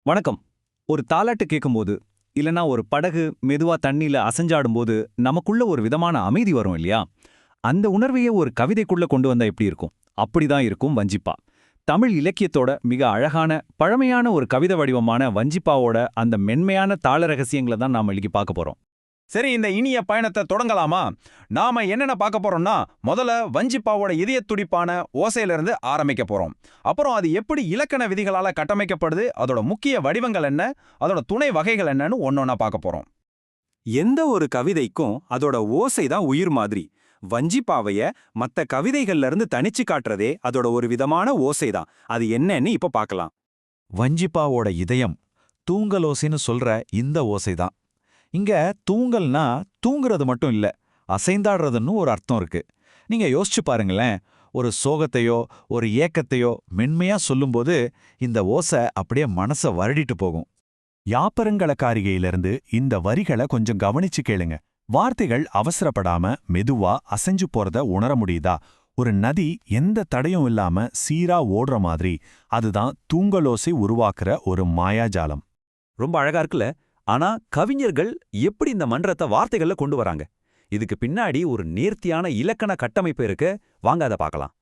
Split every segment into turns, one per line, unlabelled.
வணக்கம். ஒரு தாலாட்டு கேட்கும்போது, இல்லனா ஒரு படகு மெதுவா தண்ணில அசஞ்சாடும்போது, நமக்குள்ள ஒரு விதமான அமைதி வரும் இல்லையா? அந்த உணர்வையே ஒரு கவிதைக்குள்ள கொண்டு வந்தா எப்படி இருக்கும்? அப்படிதான் இருக்கும் வஞ்சிப்பா. தமிழ் இலக்கியத்தோட மிக அழகான, பழமையான ஒரு கவிதை வடிவமான வஞ்சிப்பாவோட அந்த மென்மையான தாள ரகசியங்கள தான் நாம இன்னைக்கு பார்க்க போறோம்.
சரி, இந்த இனிய பயணத்தை தொடங்கலாமா? நாம என்னென்ன பார்க்க போறோம்னா, முதல்ல வஞ்சிப்பாவோட இதய துடிப்பான ஓசையிலிருந்து ஆரம்பிக்க போறோம். அப்புறம் அது எப்படி இலக்கண விதிகளால கட்டமைக்கப்படுது, அதோட முக்கிய வடிவங்கள் என்ன, அதோட துணை வகைகள் என்னன்னு ஒன்னொன்னா பார்க்க போறோம்.
எந்த ஒரு கவிதைக்கும் அதோட ஓசை தான் உயிர் மாதிரி. வஞ்சிப்பாவைய மத்த கவிதைகள்ல இருந்து தனிச்சு காட்டுறதே அதோட ஒரு விதமான ஓசை தான். அது என்னன்னு இப்ப பார்க்கலாம்.
வஞ்சிப்பாவோட இதயம் தூங்கலோசைன்னு சொல்ற இந்த ஓசைதான். இங்க தூங்கல்னா தூங்குறது மட்டும் இல்ல, அசைந்தாடுறதுன்னு ஒரு அர்த்தம் இருக்கு. நீங்க யோசிச்சு பாருங்களேன், ஒரு சோகத்தையோ ஒரு ஏக்கத்தையோ மென்மையா சொல்லும்போது இந்த ஓசை அப்படியே மனச வருடிட்டு போகும்.
யாப்பருங்களக்காரிகையிலிருந்து இந்த வரிகளை கொஞ்சம் கவனிச்சு கேளுங்க. வார்த்தைகள் அவசரப்படாம மெதுவா அசைஞ்சு போறத உணர முடியுதா? ஒரு நதி எந்த தடையும் இல்லாம சீரா ஓடுற மாதிரி. அதுதான் தூங்கலோசை உருவாக்குற ஒரு மாயாஜாலம்.
ரொம்ப அழகா இருக்குல்ல? ஆனா கவிஞர்கள் எப்படி இந்த மன்றத்தை வார்த்தைகள்ல கொண்டு வராங்க? இதுக்கு பின்னாடி ஒரு நேர்த்தியான இலக்கண கட்டமைப்பு இருக்கு. வாங்க அதை பார்க்கலாம்.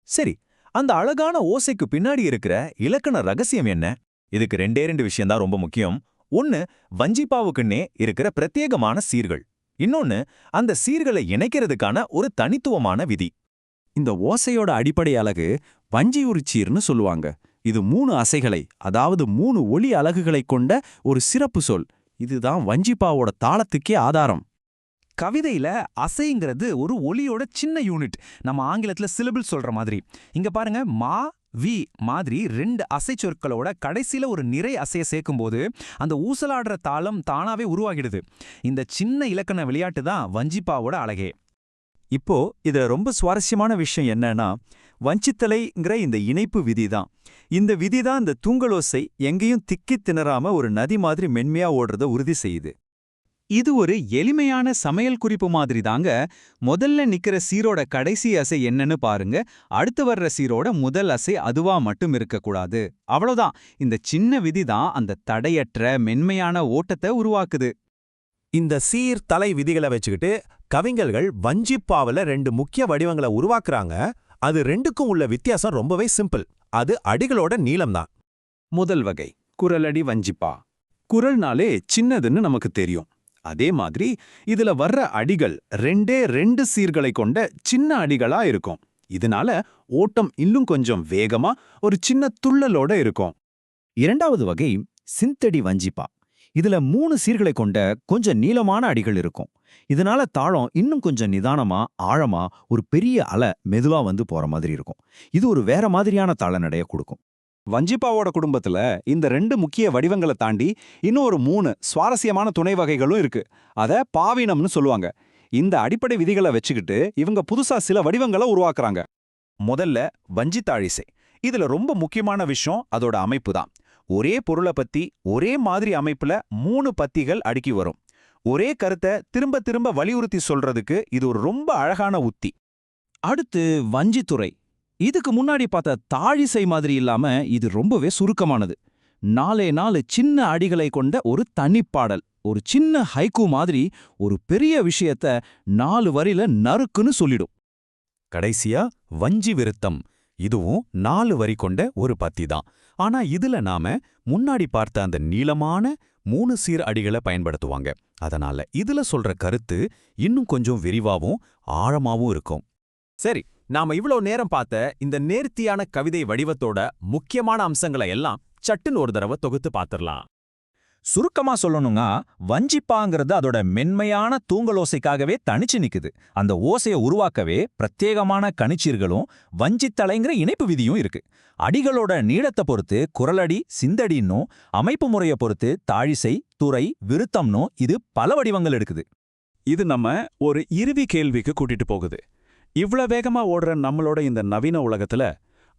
சரி, அந்த அழகான ஓசைக்கு பின்னாடி இருக்கிற இலக்கண ரகசியம் என்ன? இதுக்கு ரெண்டு விஷயம் தான் ரொம்ப முக்கியம். ஒன்னு, வஞ்சிப்பாவுக்குன்னே இருக்கிற பிரத்யேகமான சீர்கள். இன்னொன்னு, அந்த சீர்களை இணைக்கிறதுக்கான ஒரு தனித்துவமான விதி. இந்த ஓசையோட அடிப்படை அலகு வஞ்சியுரிச்சீர்னு சொல்லுவாங்க. இது 3 அசைகளை, அதாவது 3 ஒலி அலகுகளைக் கொண்ட ஒரு சிறப்பு சொல். இதுதான் வஞ்சிப்பாவோட தாளத்துக்கே ஆதாரம்.
கவிதையில அசைங்கிறது ஒரு ஒலியோட சின்ன யூனிட். நம்ம ஆங்கிலத்துல சிலபிள் சொல்ற மாதிரி. இங்க பாருங்க, மா வி மாதிரி 2 அசை சொற்களோட கடைசியில ஒரு நிறை அசைய சேர்க்கும்போது அந்த ஊசலாடுற தாளம் தானாவே உருவாகிடுது. இந்த சின்ன இலக்கண விளையாட்டு தான் வஞ்சிப்பாவோட அழகே.
இப்போ இதுல ரொம்ப சுவாரஸ்யமான விஷயம் என்னன்னா, வஞ்சித்தலைங்கிற இந்த இணைப்பு விதி தான். இந்த விதி தான் இந்த தூங்கலோசை எங்கேயும் திக்கித் திணறாம ஒரு நதி மாதிரி மென்மையா ஓடுறத உறுதி செய்யுது.
இது ஒரு எளிமையான சமையல் குறிப்பு மாதிரி தாங்க. முதல்ல நிக்கிற சீரோட கடைசி அசை என்னன்னு பாருங்க. அடுத்து வர்ற சீரோட முதல் அசை அதுவா மட்டும் இருக்கக்கூடாது. அவ்வளவுதான். இந்த சின்ன விதி தான் அந்த தடையற்ற மென்மையான ஓட்டத்தை உருவாக்குது.
இந்த சீர் தலை விதிகளை வச்சுக்கிட்டு கவிஞர்கள் வஞ்சிப்பாவுல 2 முக்கிய வடிவங்களை உருவாக்குறாங்க. அது ரெண்டுக்கும் உள்ள வித்தியாசம் ரொம்பவே சிம்பிள். அது அடிகளோட நீளம்தான்.
முதல் வகை குரலடி வஞ்சிப்பா. குரல்னாலே சின்னதுன்னு நமக்கு தெரியும். அதே மாதிரி இதுல வர்ற அடிகள் 2 சீர்களை கொண்ட சின்ன அடிகளா இருக்கும். இதனால ஓட்டம் இன்னும் கொஞ்சம் வேகமா ஒரு சின்ன துள்ளலோட இருக்கும்.
இரண்டாவது வகை சிந்தடி வஞ்சிப்பா. இதுல 3 சீர்களை கொண்ட கொஞ்சம் நீளமான அடிகள் இருக்கும். இதனால தாளம் இன்னும் கொஞ்சம் நிதானமா, ஆழமா, ஒரு பெரிய அலை மெதுவா வந்து போற மாதிரி இருக்கும். இது ஒரு வேற மாதிரியான தாள நடைய கொடுக்கும்.
வஞ்சிப்பாவோட குடும்பத்துல இந்த 2 முக்கிய வடிவங்களை தாண்டி இன்னும் ஒரு 3 சுவாரஸ்யமான துணை வகைகளும் இருக்கு. அத பாவினம்னு சொல்லுவாங்க. இந்த அடிப்படை விதிகளை வச்சுக்கிட்டு இவங்க புதுசா சில வடிவங்களை உருவாக்குறாங்க. முதல்ல வஞ்சித்தாழிசை. இதுல ரொம்ப முக்கியமான விஷயம் அதோட அமைப்பு தான். ஒரே பொருளை பத்தி ஒரே மாதிரி அமைப்புல 3 பத்திகள் அடுக்கி வரும். ஒரே கருத்தை திரும்ப திரும்ப வலியுறுத்தி சொல்றதுக்கு இது ஒரு ரொம்ப அழகான உத்தி.
அடுத்து வஞ்சித்துறை. இதுக்கு முன்னாடி பார்த்த தாழிசை மாதிரி இல்லாம இது ரொம்பவே சுருக்கமானது. 4 சின்ன அடிகளை கொண்ட ஒரு தனிப்பாடல். ஒரு சின்ன ஹைக்கூ மாதிரி ஒரு பெரிய விஷயத்த 4 வரியில நறுக்குன்னு சொல்லிடும்.
கடைசியா வஞ்சி விருத்தம். இதுவும் 4 வரி கொண்ட ஒரு பத்தி தான். ஆனா இதுல நாம முன்னாடி பார்த்த அந்த நீளமான 3 சீர் அடிகளை பயன்படுத்துவாங்க. அதனால இதுல சொல்ற கருத்து இன்னும் கொஞ்சம் விரிவாவும் ஆழமாவும் இருக்கும்.
சரி, நாம இவ்ளோ நேரம் பார்த்த இந்த நேர்த்தியான கவிதை வடிவத்தோட முக்கியமான அம்சங்களை எல்லாம் சட்டுன்னு ஒரு தடவை தொகுத்து பார்த்திடலாம்.
சுருக்கமா சொல்லணும்னா, வஞ்சிப்பாங்கிறது அதோட மென்மையான தூங்கலோசைக்காகவே தனிச்சு நிக்குது. அந்த ஓசையை உருவாக்கவே பிரத்யேகமான கணிச்சீர்களும் வஞ்சித்தலைங்கிற இணைப்பு விதியும் இருக்கு. அடிகளோட நீளத்தை பொறுத்து குரலடி, சிந்தடின்னும், அமைப்பு முறையை பொறுத்து தாழிசை, துறை, விருத்தம்னும் இது பல வடிவங்கள் எடுக்குது.
இது நம்ம ஒரு இறுதி கேள்விக்கு கூட்டிட்டு போகுது. இவ்ளோ வேகமா ஓடுற நம்மளோட இந்த நவீன உலகத்துல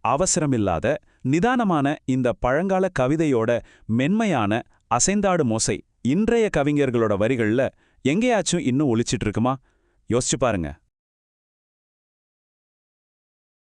அவசரமில்லாத நிதானமான இந்த பழங்கால கவிதையோட மென்மையான அசைந்தாடு மோசை இன்றைய கவிஞர்களோட வரிகள்ல எங்கேயாச்சும் இன்னும் ஒலிச்சிட்டு இருக்குமா? யோசிச்சு பாருங்க.